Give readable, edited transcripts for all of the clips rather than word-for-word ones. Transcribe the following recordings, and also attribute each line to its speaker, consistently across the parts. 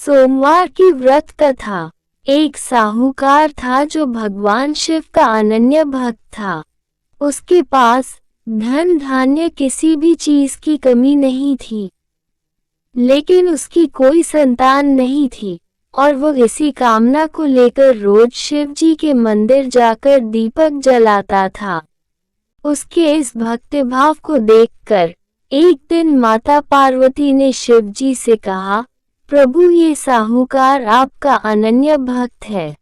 Speaker 1: सोमवार की व्रत कथा। एक साहूकार था जो भगवान शिव का अनन्य भक्त था। उसके पास धन धान्य किसी भी चीज की कमी नहीं थी, लेकिन उसकी कोई संतान नहीं थी और वो इसी कामना को लेकर रोज शिव जी के मंदिर जाकर दीपक जलाता था। उसके इस भक्तिभाव को देखकर एक दिन माता पार्वती ने शिव जी से कहा, प्रभु, ये साहूकार आपका अनन्य भक्त है।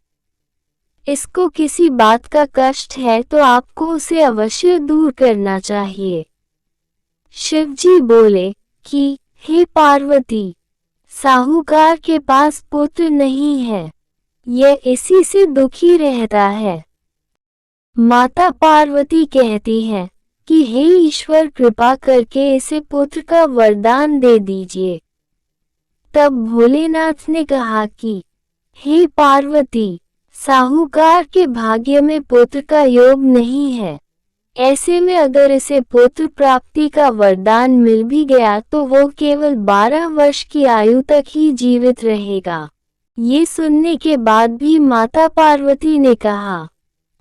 Speaker 1: इसको किसी बात का कष्ट है तो आपको उसे अवश्य दूर करना चाहिए। शिव जी बोले कि हे पार्वती, साहूकार के पास पुत्र नहीं है, यह इसी से दुखी रहता है। माता पार्वती कहती है कि हे ईश्वर, कृपा करके इसे पुत्र का वरदान दे दीजिए। तब भोलेनाथ ने कहा कि हे पार्वती, साहूकार के भाग्य में पुत्र का योग नहीं है। ऐसे में अगर इसे पुत्र प्राप्ति का वरदान मिल भी गया तो वो केवल 12 वर्ष की आयु तक ही जीवित रहेगा। ये सुनने के बाद भी माता पार्वती ने कहा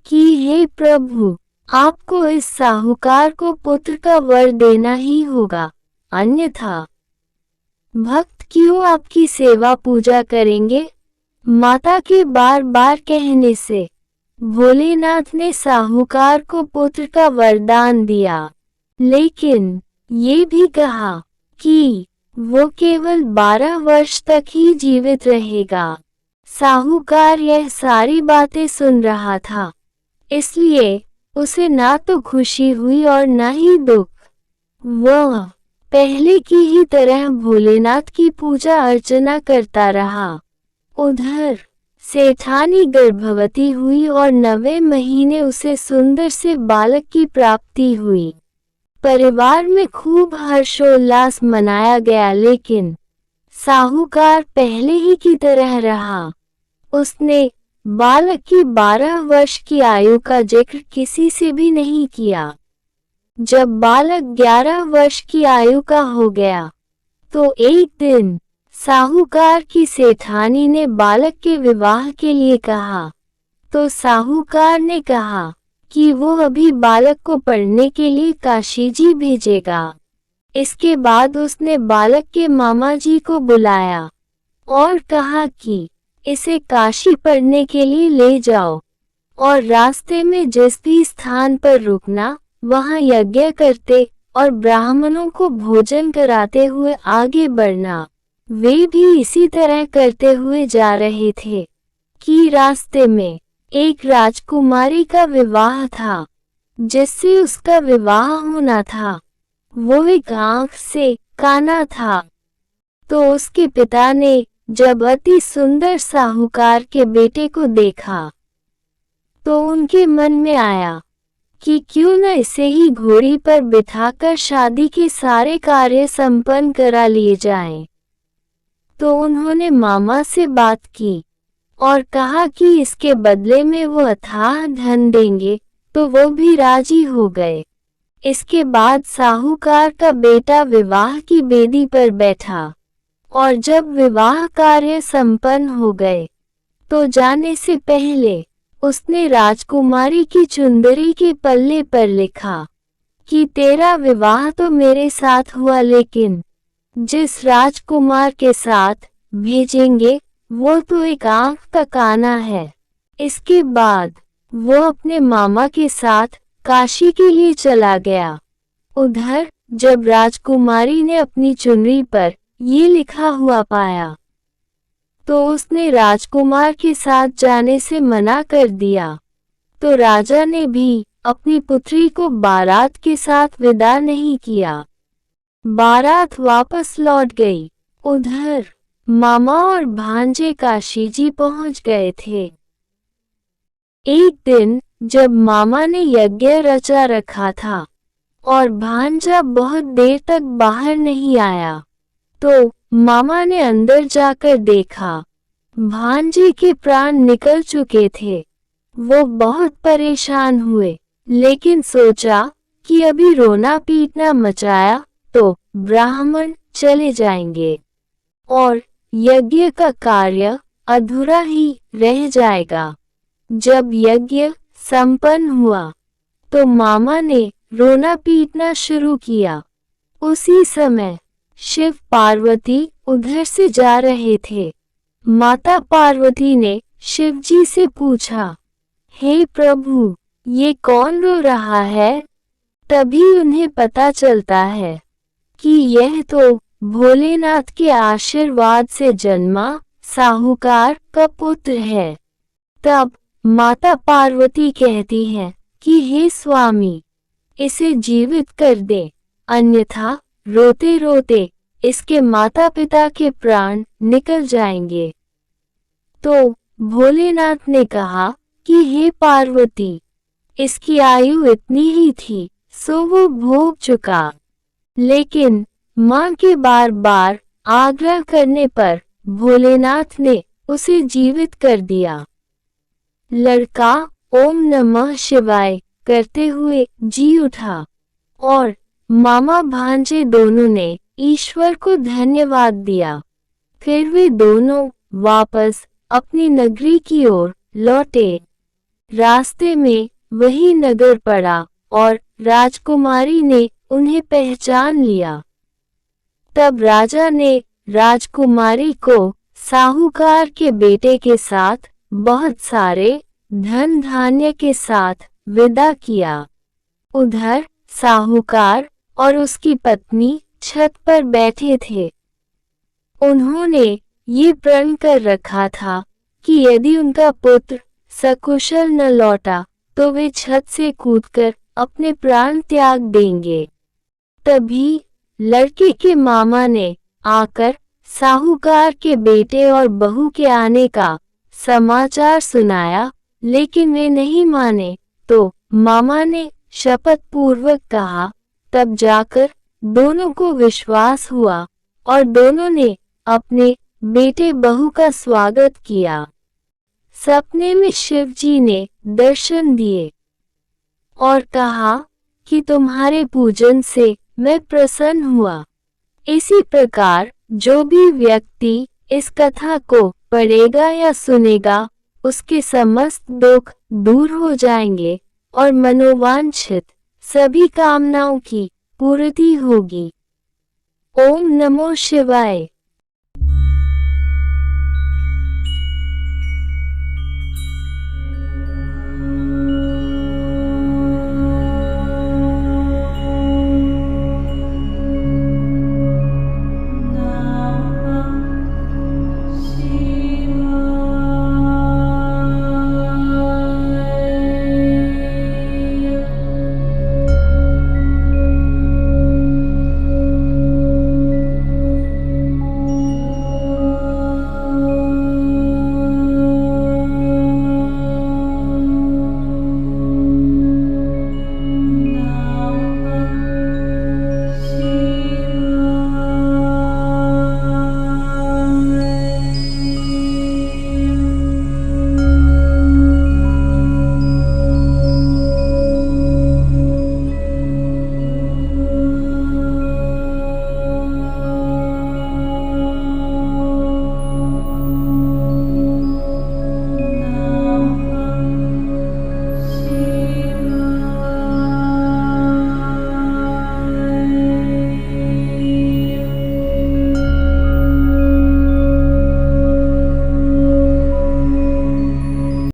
Speaker 1: कि हे प्रभु, आपको इस साहूकार को पुत्र का वर देना ही होगा, अन्यथा भक्त क्यों आपकी सेवा पूजा करेंगे। माता के बार बार कहने से भोलेनाथ ने साहूकार को पुत्र का वरदान दिया, लेकिन ये भी कहा कि वो केवल 12 वर्ष तक ही जीवित रहेगा। साहूकार यह सारी बातें सुन रहा था, इसलिए उसे ना तो खुशी हुई और ना ही दुख। वह पहले की ही तरह भोलेनाथ की पूजा अर्चना करता रहा। उधर सेठानी गर्भवती हुई और 9वें महीने उसे सुंदर से बालक की प्राप्ति हुई। परिवार में खूब हर्षोल्लास मनाया गया, लेकिन साहूकार पहले ही की तरह रहा। उसने बालक की 12 वर्ष की आयु का जिक्र किसी से भी नहीं किया। जब बालक 11 वर्ष की आयु का हो गया तो एक दिन साहूकार की सेठानी ने बालक के विवाह के लिए कहा, तो साहूकार ने कहा कि वो अभी बालक को पढ़ने के लिए काशी जी भेजेगा। इसके बाद उसने बालक के मामा जी को बुलाया और कहा कि इसे काशी पढ़ने के लिए ले जाओ और रास्ते में जिस भी स्थान पर रुकना वहां यज्ञ करते और ब्राह्मणों को भोजन कराते हुए आगे बढ़ना। वे भी इसी तरह करते हुए जा रहे थे कि रास्ते में एक राजकुमारी का विवाह था, जिससे उसका विवाह होना था। वो एक आंख से काना था। तो उसके पिता ने जब अति सुंदर साहूकार के बेटे को देखा तो उनके मन में आया कि क्यों न इसे ही घोड़ी पर बिठाकर शादी के सारे कार्य संपन्न करा लिए जाएं। तो उन्होंने मामा से बात की और कहा कि इसके बदले में वो अथाह धन देंगे, तो वो भी राजी हो गए। इसके बाद साहूकार का बेटा विवाह की बेदी पर बैठा और जब विवाह कार्य संपन्न हो गए तो जाने से पहले उसने राजकुमारी की चुंदरी के पल्ले पर लिखा कि तेरा विवाह तो मेरे साथ हुआ, लेकिन जिस राजकुमार के साथ भेजेंगे वो तो एक आंख का काना है। इसके बाद वो अपने मामा के साथ काशी के लिए चला गया। उधर जब राजकुमारी ने अपनी चुनरी पर ये लिखा हुआ पाया तो उसने राजकुमार के साथ जाने से मना कर दिया। तो राजा ने भी अपनी पुत्री को बारात के साथ विदा नहीं किया। बारात वापस लौट गई। उधर मामा और भांजे काशी जी पहुंच गए थे। एक दिन जब मामा ने यज्ञ रचा रखा था और भांजा बहुत देर तक बाहर नहीं आया, तो मामा ने अंदर जाकर देखा भांजे के प्राण निकल चुके थे। वो बहुत परेशान हुए, लेकिन सोचा कि अभी रोना पीटना मचाया तो ब्राह्मण चले जाएंगे और यज्ञ का कार्य अधूरा ही रह जाएगा। जब यज्ञ संपन्न हुआ तो मामा ने रोना पीटना शुरू किया। उसी समय शिव पार्वती उधर से जा रहे थे। माता पार्वती ने शिवजी से पूछा, हे प्रभु, ये कौन रो रहा है? तभी उन्हें पता चलता है कि यह तो भोलेनाथ के आशीर्वाद से जन्मा साहूकार का पुत्र है। तब माता पार्वती कहती हैं कि हे स्वामी, इसे जीवित कर दे, अन्यथा रोते रोते इसके माता पिता के प्राण निकल जाएंगे। तो भोलेनाथ ने कहा कि हे पार्वती, इसकी आयु इतनी ही थी, सो वो भोग चुका। लेकिन मां के बार बार आग्रह करने पर भोलेनाथ ने उसे जीवित कर दिया। लड़का ओम नमः शिवाय करते हुए जी उठा और मामा भांजे दोनों ने ईश्वर को धन्यवाद दिया। फिर वे दोनों वापस अपनी नगरी की ओर लौटे। रास्ते में वही नगर पड़ा और राजकुमारी ने उन्हें पहचान लिया। तब राजा ने राजकुमारी को साहूकार के बेटे के साथ बहुत सारे धन धान्य के साथ विदा किया। उधर साहूकार और उसकी पत्नी छत पर बैठे थे। उन्होंने ये प्रण कर रखा था कि यदि उनका पुत्र सकुशल न लौटा तो वे छत से कूदकर अपने प्राण त्याग देंगे। तभी लड़के के मामा ने आकर साहूकार के बेटे और बहू के आने का समाचार सुनाया, लेकिन वे नहीं माने। तो मामा ने शपथ पूर्वक कहा। तब जाकर दोनों को विश्वास हुआ और दोनों ने अपने बेटे बहू का स्वागत किया। सपने में शिवजी ने दर्शन दिए और कहा कि तुम्हारे पूजन से मैं प्रसन्न हुआ। इसी प्रकार जो भी व्यक्ति इस कथा को पढ़ेगा या सुनेगा, उसके समस्त दुख दूर हो जाएंगे और मनोवांछित सभी कामनाओं की पूर्ति होगी। ओम नमो शिवाय।